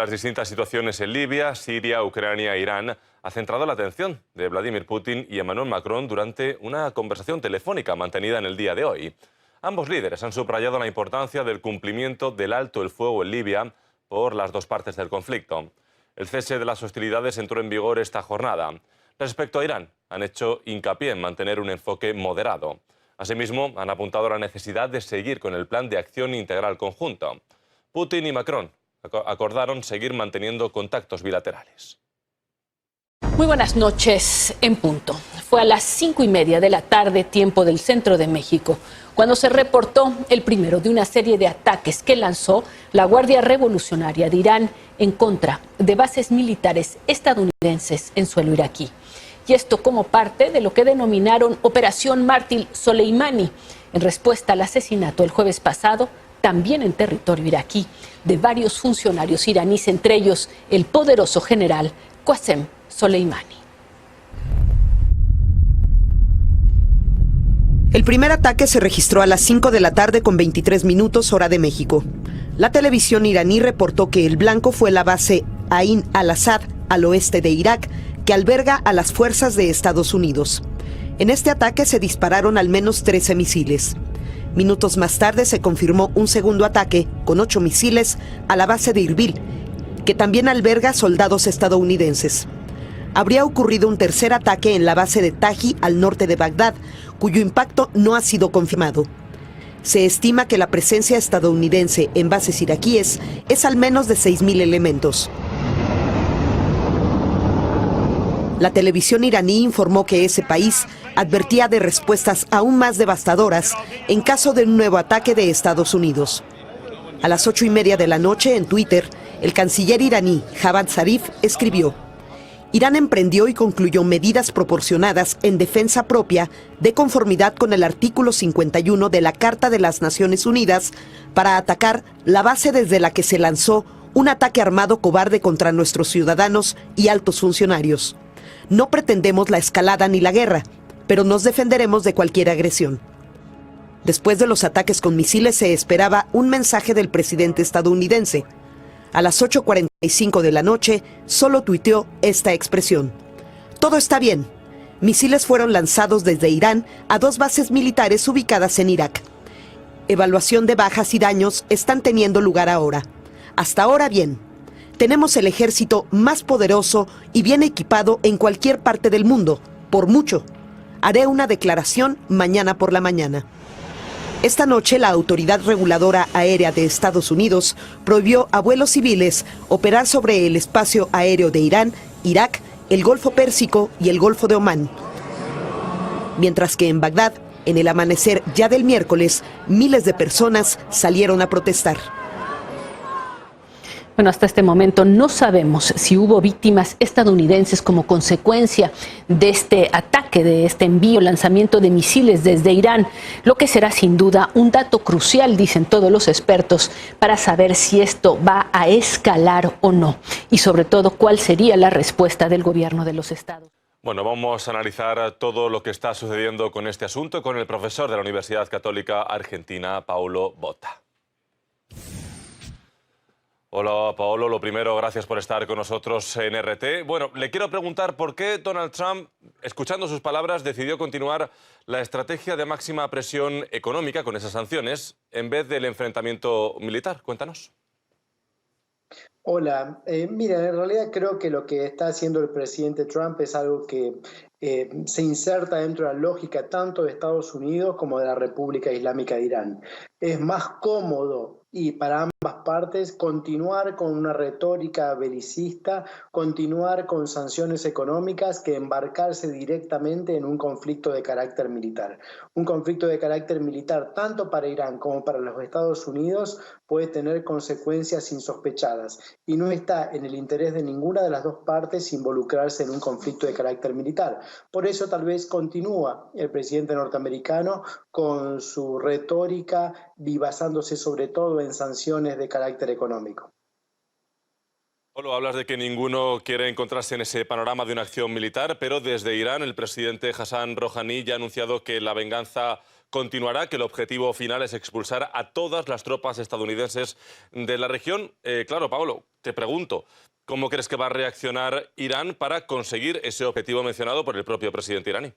las distintas situaciones en Libia, Siria, Ucrania e Irán ha centrado la atención de Vladimir Putin y Emmanuel Macron durante una conversación telefónica mantenida en el día de hoy. Ambos líderes han subrayado la importancia del cumplimiento del alto el fuego en Libia por las dos partes del conflicto. El cese de las hostilidades entró en vigor esta jornada. Respecto a Irán, han hecho hincapié en mantener un enfoque moderado. Asimismo, han apuntado a la necesidad de seguir con el plan de acción integral conjunto. Putin y Macron acordaron seguir manteniendo contactos bilaterales. Muy buenas noches, en punto. Fue a las 5:30 de la tarde, tiempo del centro de México, cuando se reportó el primero de una serie de ataques que lanzó la Guardia Revolucionaria de Irán en contra de bases militares estadounidenses en suelo iraquí. Y esto como parte de lo que denominaron Operación Mártir Soleimani, en respuesta al asesinato el jueves pasado, también en territorio iraquí, de varios funcionarios iraníes, entre ellos el poderoso general Qasem Soleimani. El primer ataque se registró a las 5 de la tarde con 23 minutos hora de México. La televisión iraní reportó que el blanco fue la base Ain al-Assad, al oeste de Irak, que alberga a las fuerzas de Estados Unidos. En este ataque se dispararon al menos 13 misiles. Minutos más tarde se confirmó un segundo ataque con 8 misiles a la base de Irbil, que también alberga soldados estadounidenses. Habría ocurrido un tercer ataque en la base de Taji al norte de Bagdad, cuyo impacto no ha sido confirmado. Se estima que la presencia estadounidense en bases iraquíes es al menos de 6.000 elementos. La televisión iraní informó que ese país advertía de respuestas aún más devastadoras en caso de un nuevo ataque de Estados Unidos. A las 8:30 de la noche, en Twitter, el canciller iraní Javad Zarif escribió: Irán emprendió y concluyó medidas proporcionadas en defensa propia de conformidad con el artículo 51 de la Carta de las Naciones Unidas para atacar la base desde la que se lanzó un ataque armado cobarde contra nuestros ciudadanos y altos funcionarios. No pretendemos la escalada ni la guerra, pero nos defenderemos de cualquier agresión. Después de los ataques con misiles se esperaba un mensaje del presidente estadounidense. A las 8:45 de la noche, solo tuiteó esta expresión: todo está bien. Misiles fueron lanzados desde Irán a 2 bases militares ubicadas en Irak. Evaluación de bajas y daños están teniendo lugar ahora. Hasta ahora bien. Tenemos el ejército más poderoso y bien equipado en cualquier parte del mundo, por mucho. Haré una declaración mañana por la mañana. Esta noche, la Autoridad Reguladora Aérea de Estados Unidos prohibió a vuelos civiles operar sobre el espacio aéreo de Irán, Irak, el Golfo Pérsico y el Golfo de Omán. Mientras que en Bagdad, en el amanecer ya del miércoles, miles de personas salieron a protestar. Bueno, hasta este momento no sabemos si hubo víctimas estadounidenses como consecuencia de este ataque, de este envío, lanzamiento de misiles desde Irán, lo que será sin duda un dato crucial, dicen todos los expertos, para saber si esto va a escalar o no, y sobre todo cuál sería la respuesta del gobierno de los Estados. Bueno, vamos a analizar todo lo que está sucediendo con este asunto con el profesor de la Universidad Católica Argentina, Paulo Botta. Hola, Paolo. Lo primero, gracias por estar con nosotros en RT. Bueno, le quiero preguntar por qué Donald Trump, escuchando sus palabras, decidió continuar la estrategia de máxima presión económica con esas sanciones en vez del enfrentamiento militar. Cuéntanos. Hola, mira, en realidad creo que lo que está haciendo el presidente Trump es algo que se inserta dentro de la lógica tanto de Estados Unidos como de la República Islámica de Irán. Es más cómodo y para ambas partes continuar con una retórica belicista, continuar con sanciones económicas que embarcarse directamente en un conflicto de carácter militar. Un conflicto de carácter militar tanto para Irán como para los Estados Unidos puede tener consecuencias insospechadas y no está en el interés de ninguna de las dos partes involucrarse en un conflicto de carácter militar. Por eso tal vez continúa el presidente norteamericano con su retórica y basándose sobre todo en sanciones de carácter económico. Pablo, hablas de que ninguno quiere encontrarse en ese panorama de una acción militar, pero desde Irán el presidente Hassan Rouhani ya ha anunciado que la venganza continuará, que el objetivo final es expulsar a todas las tropas estadounidenses de la región. Claro, Pablo, te pregunto, ¿cómo crees que va a reaccionar Irán para conseguir ese objetivo mencionado por el propio presidente iraní?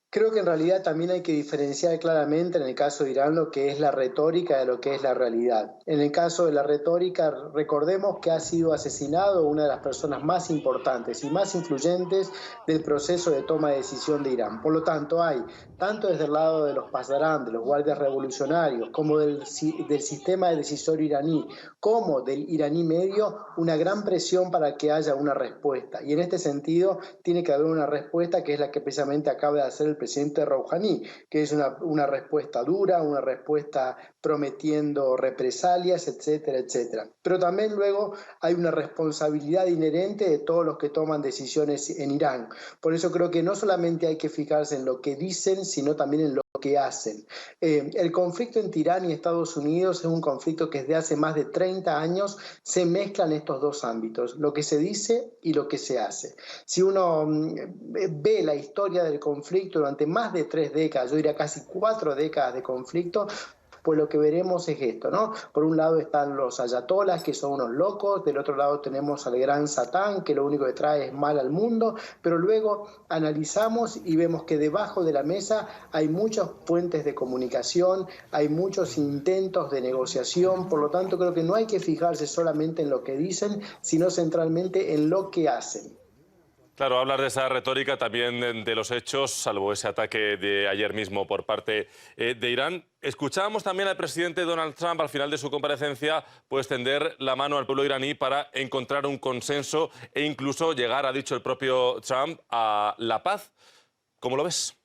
Creo que en realidad también hay que diferenciar claramente en el caso de Irán lo que es la retórica de lo que es la realidad. En el caso de la retórica, recordemos que ha sido asesinado una de las personas más importantes y más influyentes del proceso de toma de decisión de Irán. Por lo tanto, hay, tanto desde el lado de los pasdarán, de los guardias revolucionarios, como del sistema de decisorio iraní, como del iraní medio, una gran presión para que haya una respuesta. Y en este sentido, tiene que haber una respuesta que es la que precisamente acaba de hacer el presidente Rouhani, que es una respuesta dura, una respuesta prometiendo represalias, etcétera, etcétera. Pero también luego hay una responsabilidad inherente de todos los que toman decisiones en Irán. Por eso creo que no solamente hay que fijarse en lo que dicen, sino también en lo que hacen. El conflicto entre Irán y Estados Unidos es un conflicto que desde hace más de 30 años se mezclan estos dos ámbitos, lo que se dice y lo que se hace. Si uno ve la historia del conflicto durante más de 3 décadas, yo diría casi 4 décadas de conflicto, pues lo que veremos es esto, ¿no? Por un lado están los ayatolas, que son unos locos, del otro lado tenemos al gran Satán, que lo único que trae es mal al mundo, pero luego analizamos y vemos que debajo de la mesa hay muchos puentes de comunicación, hay muchos intentos de negociación, por lo tanto creo que no hay que fijarse solamente en lo que dicen, sino centralmente en lo que hacen. Claro, hablar de esa retórica, también de los hechos, salvo ese ataque de ayer mismo por parte de Irán. Escuchábamos también al presidente Donald Trump al final de su comparecencia pues tender la mano al pueblo iraní para encontrar un consenso e incluso llegar, ha dicho el propio Trump, a la paz. ¿Cómo lo ves?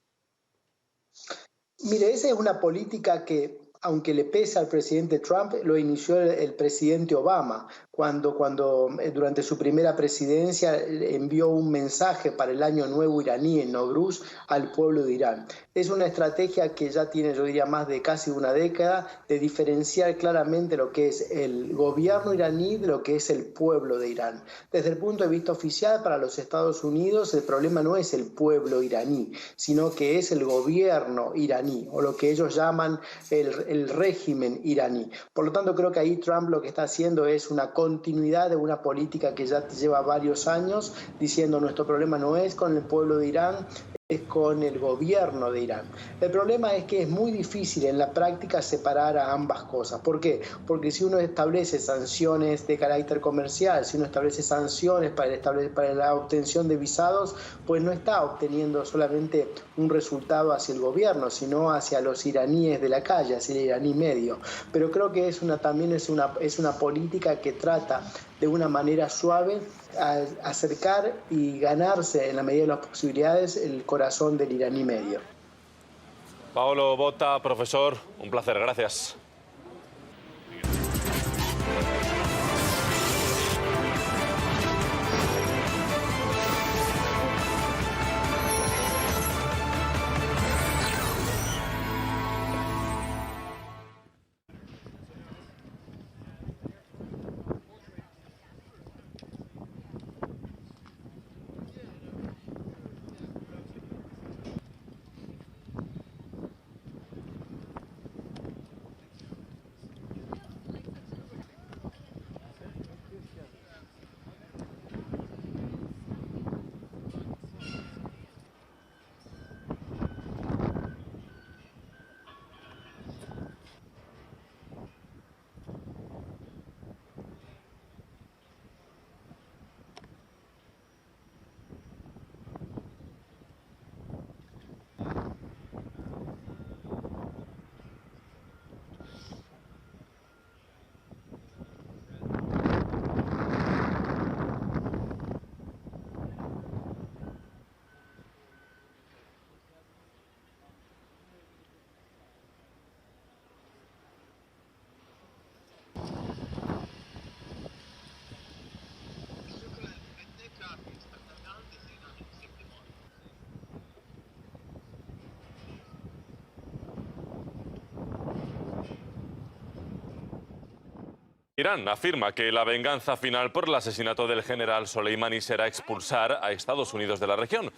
Mire, esa es una política que, aunque le pesa al presidente Trump, lo inició el presidente Obama, cuando durante su primera presidencia envió un mensaje para el Año Nuevo iraní en Nowruz al pueblo de Irán. Es una estrategia que ya tiene, yo diría, más de casi una década de diferenciar claramente lo que es el gobierno iraní de lo que es el pueblo de Irán. Desde el punto de vista oficial, para los Estados Unidos, el problema no es el pueblo iraní, sino que es el gobierno iraní, o lo que ellos llaman el régimen iraní. Por lo tanto, creo que ahí Trump lo que está haciendo es una continuidad de una política que ya lleva varios años, diciendo nuestro problema no es con el pueblo de Irán, es con el gobierno de Irán. El problema es que es muy difícil en la práctica separar a ambas cosas. ¿Por qué? Porque si uno establece sanciones de carácter comercial, si uno establece sanciones para la obtención de visados, pues no está obteniendo solamente un resultado hacia el gobierno, sino hacia los iraníes de la calle, hacia el iraní medio. Pero creo que también es una política que trata de una manera suave a acercar y ganarse en la medida de las posibilidades el corazón del iraní medio. Paolo Botta, profesor, un placer, gracias. Irán afirma que la venganza final por el asesinato del general Soleimani será expulsar a Estados Unidos de la región.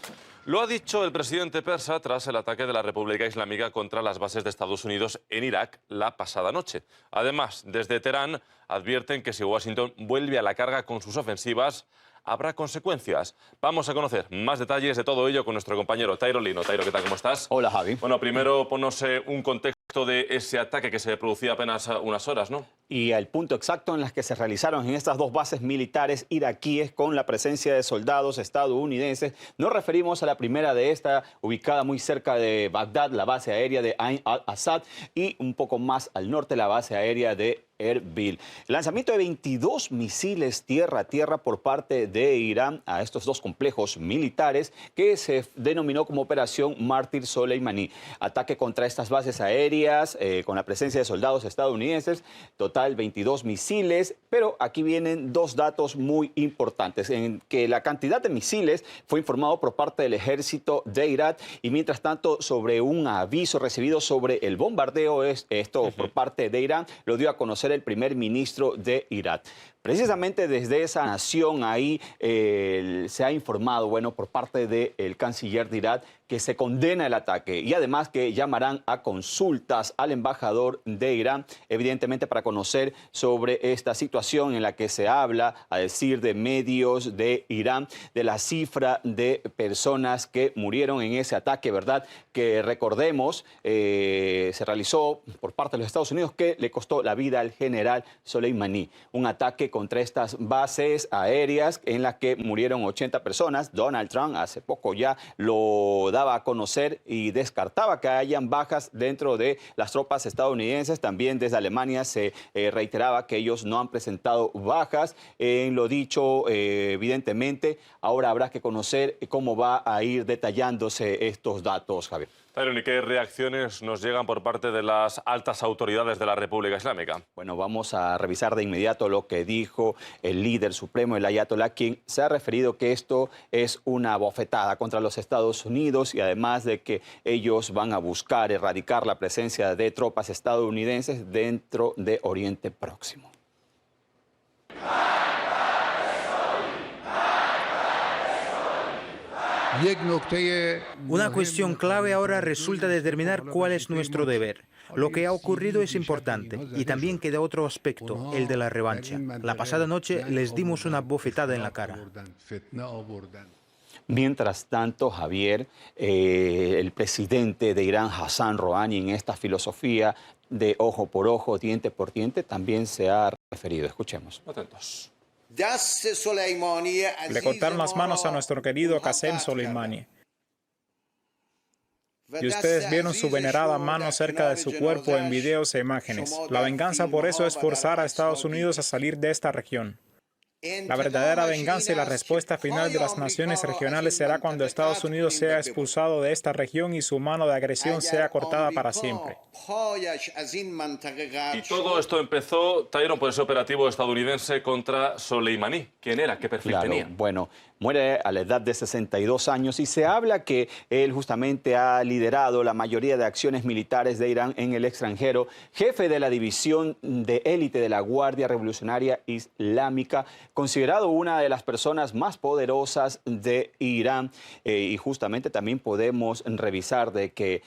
Lo ha dicho el presidente persa tras el ataque de la República Islámica contra las bases de Estados Unidos en Irak la pasada noche. Además, desde Teherán advierten que si Washington vuelve a la carga con sus ofensivas, habrá consecuencias. Vamos a conocer más detalles de todo ello con nuestro compañero Tairo Lino. Tairo, ¿qué tal? ¿Cómo estás? Hola, Javi. Bueno, primero ponnos un contexto de ese ataque que se producía apenas unas horas, ¿no? Y el punto exacto en las que se realizaron en estas dos bases militares iraquíes con la presencia de soldados estadounidenses. Nos referimos a la primera de esta, ubicada muy cerca de Bagdad, la base aérea de Ain al-Assad, y un poco más al norte la base aérea de Erbil. El lanzamiento de 22 misiles tierra a tierra por parte de Irán a estos dos complejos militares que se denominó como Operación Mártir Soleimani. Ataque contra estas bases aéreas con la presencia de soldados estadounidenses. Total 22 misiles, pero aquí vienen dos datos muy importantes. En que la cantidad de misiles fue informado por parte del ejército de Irak y mientras tanto sobre un aviso recibido sobre el bombardeo, por parte de Irán, lo dio a conocer el primer ministro de Irak. Precisamente desde esa nación ahí se ha informado, bueno, por parte del canciller de Irak que se condena el ataque y además que llamarán a consultas al embajador de Irán, evidentemente para conocer sobre esta situación en la que se habla, a decir de medios de Irán, de la cifra de personas que murieron en ese ataque, ¿verdad? Que recordemos, se realizó por parte de los Estados Unidos que le costó la vida al general Soleimani. Un ataque contra estas bases aéreas en las que murieron 80 personas. Donald Trump hace poco ya lo daba a conocer y descartaba que hayan bajas dentro de las tropas estadounidenses. También desde Alemania se reiteraba que ellos no han presentado bajas. En lo dicho, evidentemente, ahora habrá que conocer cómo va a ir detallándose estos datos, Javier. Tyron, ¿y qué reacciones nos llegan por parte de las altas autoridades de la República Islámica? Bueno, vamos a revisar de inmediato lo que dijo el líder supremo, el Ayatollah, quien se ha referido que esto es una bofetada contra los Estados Unidos y además de que ellos van a buscar erradicar la presencia de tropas estadounidenses dentro de Oriente Próximo. Una cuestión clave ahora resulta determinar cuál es nuestro deber. Lo que ha ocurrido es importante y también queda otro aspecto, el de la revancha. La pasada noche les dimos una bofetada en la cara. Mientras tanto, Javier, el presidente de Irán, Hassan Rouhani, en esta filosofía de ojo por ojo, diente por diente, también se ha referido. Escuchemos. Atentos. Le cortaron las manos a nuestro querido Qasem Soleimani. Y ustedes vieron su venerada mano cerca de su cuerpo en videos e imágenes. La venganza por eso es forzar a Estados Unidos a salir de esta región. La verdadera venganza y la respuesta final de las naciones regionales será cuando Estados Unidos sea expulsado de esta región y su mano de agresión sea cortada para siempre. Y todo esto empezó, Tyron, por ese operativo estadounidense contra Soleimani. ¿Quién era? ¿Qué perfil tenía? Bueno, muere a la edad de 62 años y se habla que él justamente ha liderado la mayoría de acciones militares de Irán en el extranjero, jefe de la división de élite de la Guardia Revolucionaria Islámica, considerado una de las personas más poderosas de Irán. Y justamente también podemos revisar de que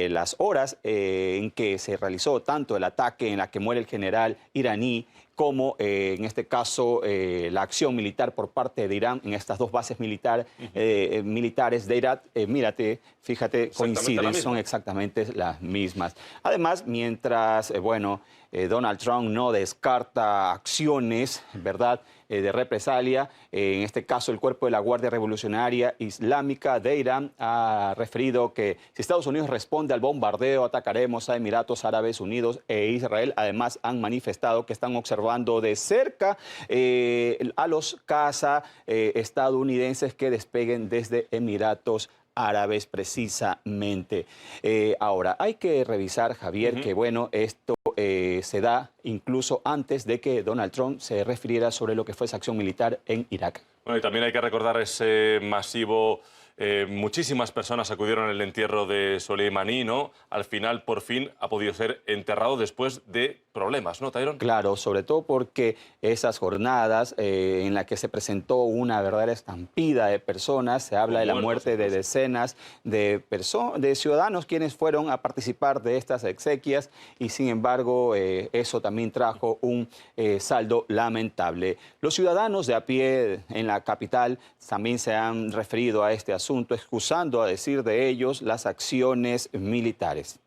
las horas en que se realizó tanto el ataque en la que muere el general iraní como en este caso la acción militar por parte de Irán en estas dos bases militares de Irak, mírate, fíjate, coinciden, son exactamente las mismas. Además, mientras, Donald Trump no descarta acciones, ¿verdad?, de represalia. En este caso, el cuerpo de la Guardia Revolucionaria Islámica de Irán ha referido que si Estados Unidos responde al bombardeo, atacaremos a Emiratos Árabes Unidos e Israel. Además, han manifestado que están observando de cerca a los caza estadounidenses que despeguen desde Emiratos Árabes precisamente. Ahora, hay que revisar, Javier, que esto se da incluso antes de que Donald Trump se refiriera sobre lo que fue esa acción militar en Irak. Bueno, y también hay que recordar ese masivo Muchísimas personas acudieron al entierro de Soleimani, ¿no? Al final, por fin, ha podido ser enterrado después de problemas, ¿no, Tyron? Claro, sobre todo porque esas jornadas en las que se presentó una verdadera estampida de personas, se habla de la muerte de decenas de ciudadanos quienes fueron a participar de estas exequias y sin embargo eso también trajo un saldo lamentable. Los ciudadanos de a pie en la capital también se han referido a este asunto, excusando, a decir de ellos, las acciones militares.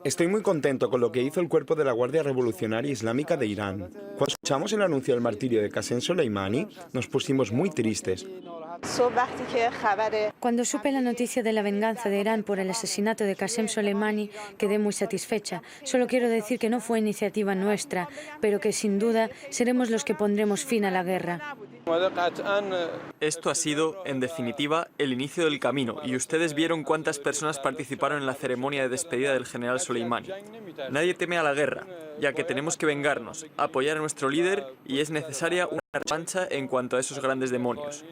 Estoy muy contento con lo que hizo el cuerpo de la Guardia Revolucionaria Islámica de Irán. Cuando escuchamos el anuncio del martirio de Qasem Soleimani, nos pusimos muy tristes. Cuando supe la noticia de la venganza de Irán por el asesinato de Qasem Soleimani, quedé muy satisfecha. Solo quiero decir que no fue iniciativa nuestra, pero que sin duda seremos los que pondremos fin a la guerra. Esto ha sido, en definitiva, el inicio del camino, y ustedes vieron cuántas personas participaron en la ceremonia de despedida del general Soleimani. Nadie teme a la guerra, ya que tenemos que vengarnos, apoyar a nuestro líder y es necesaria una revancha en cuanto a esos grandes demonios.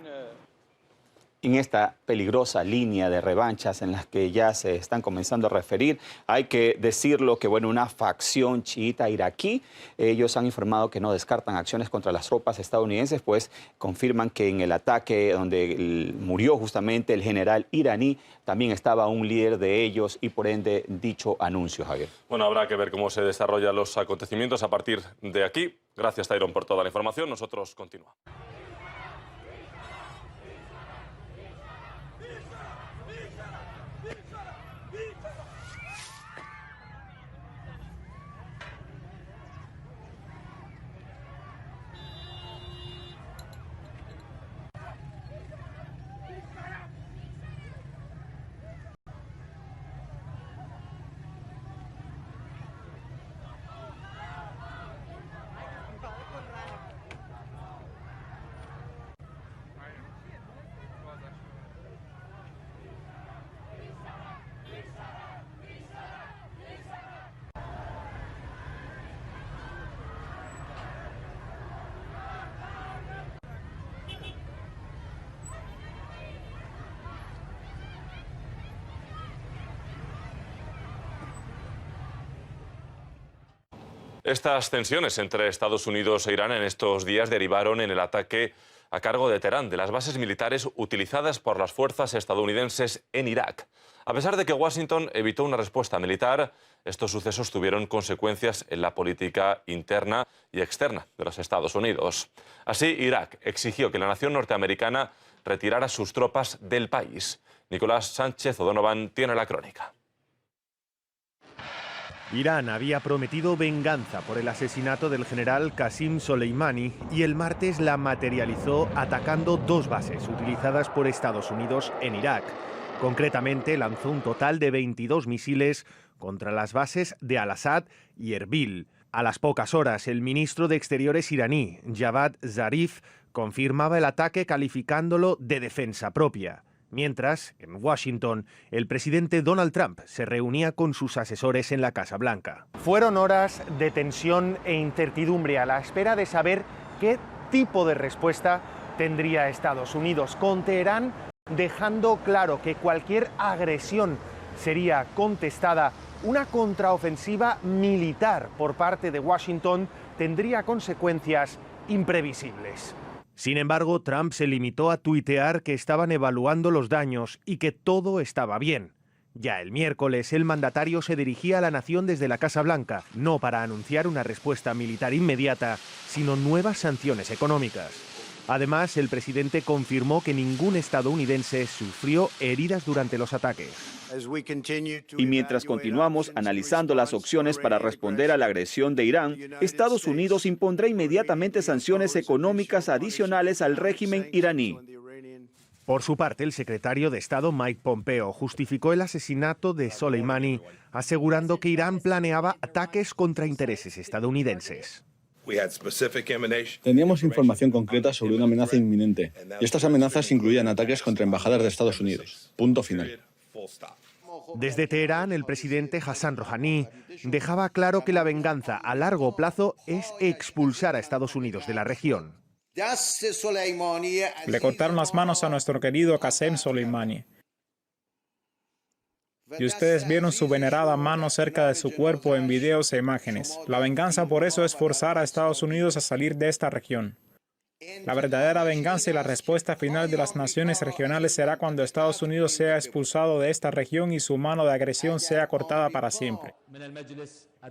En esta peligrosa línea de revanchas en las que ya se están comenzando a referir, hay que decirlo que, bueno, una facción chiita iraquí, ellos han informado que no descartan acciones contra las tropas estadounidenses, pues confirman que en el ataque donde murió justamente el general iraní, también estaba un líder de ellos y por ende dicho anuncio, Javier. Bueno, habrá que ver cómo se desarrollan los acontecimientos a partir de aquí. Gracias, Tyron, por toda la información. Nosotros continuamos. Estas tensiones entre Estados Unidos e Irán en estos días derivaron en el ataque a cargo de Teherán de las bases militares utilizadas por las fuerzas estadounidenses en Irak. A pesar de que Washington evitó una respuesta militar, estos sucesos tuvieron consecuencias en la política interna y externa de los Estados Unidos. Así, Irak exigió que la nación norteamericana retirara sus tropas del país. Nicolás Sánchez O'Donovan tiene la crónica. Irán había prometido venganza por el asesinato del general Qasem Soleimani y el martes la materializó atacando dos bases utilizadas por Estados Unidos en Irak. Concretamente, lanzó un total de 22 misiles contra las bases de Al-Asad y Erbil. A las pocas horas, el ministro de Exteriores iraní, Javad Zarif, confirmaba el ataque calificándolo de defensa propia. Mientras, en Washington, el presidente Donald Trump se reunía con sus asesores en la Casa Blanca. Fueron horas de tensión e incertidumbre a la espera de saber qué tipo de respuesta tendría Estados Unidos, con Teherán dejando claro que cualquier agresión sería contestada. Una contraofensiva militar por parte de Washington tendría consecuencias imprevisibles. Sin embargo, Trump se limitó a tuitear que estaban evaluando los daños y que todo estaba bien. Ya el miércoles, el mandatario se dirigía a la nación desde la Casa Blanca, no para anunciar una respuesta militar inmediata, sino nuevas sanciones económicas. Además, el presidente confirmó que ningún estadounidense sufrió heridas durante los ataques. Y mientras continuamos analizando las opciones para responder a la agresión de Irán, Estados Unidos impondrá inmediatamente sanciones económicas adicionales al régimen iraní. Por su parte, el secretario de Estado Mike Pompeo justificó el asesinato de Soleimani, asegurando que Irán planeaba ataques contra intereses estadounidenses. Teníamos información concreta sobre una amenaza inminente, y estas amenazas incluían ataques contra embajadas de Estados Unidos. Punto final. Desde Teherán, el presidente Hassan Rouhani dejaba claro que la venganza a largo plazo es expulsar a Estados Unidos de la región. Le cortaron las manos a nuestro querido Qasem Soleimani. Y ustedes vieron su venerada mano cerca de su cuerpo en videos e imágenes. La venganza por eso es forzar a Estados Unidos a salir de esta región. La verdadera venganza y la respuesta final de las naciones regionales será cuando Estados Unidos sea expulsado de esta región y su mano de agresión sea cortada para siempre.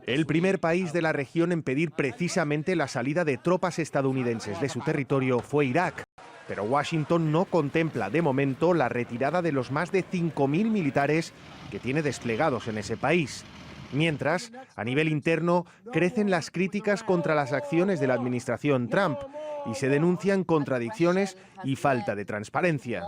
El primer país de la región en pedir precisamente la salida de tropas estadounidenses de su territorio fue Irak. Pero Washington no contempla de momento la retirada de los más de 5.000 militares que tiene desplegados en ese país. Mientras, a nivel interno, crecen las críticas contra las acciones de la administración Trump y se denuncian contradicciones y falta de transparencia.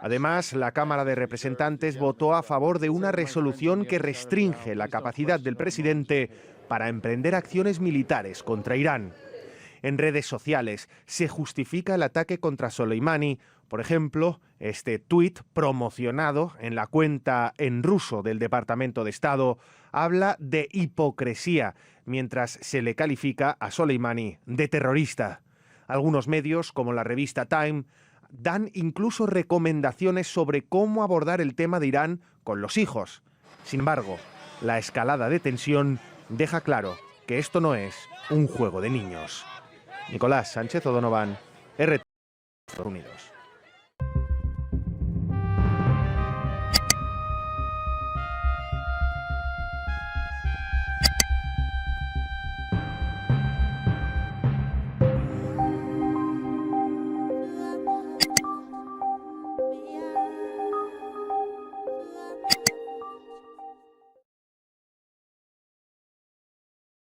Además, la Cámara de Representantes votó a favor de una resolución que restringe la capacidad del presidente para emprender acciones militares contra Irán. En redes sociales se justifica el ataque contra Soleimani. Por ejemplo, este tuit promocionado en la cuenta en ruso del Departamento de Estado habla de hipocresía, mientras se le califica a Soleimani de terrorista. Algunos medios, como la revista Time, dan incluso recomendaciones sobre cómo abordar el tema de Irán con los hijos. Sin embargo, la escalada de tensión deja claro que esto no es un juego de niños. Nicolás Sánchez O'Donovan, RT, Estados Unidos.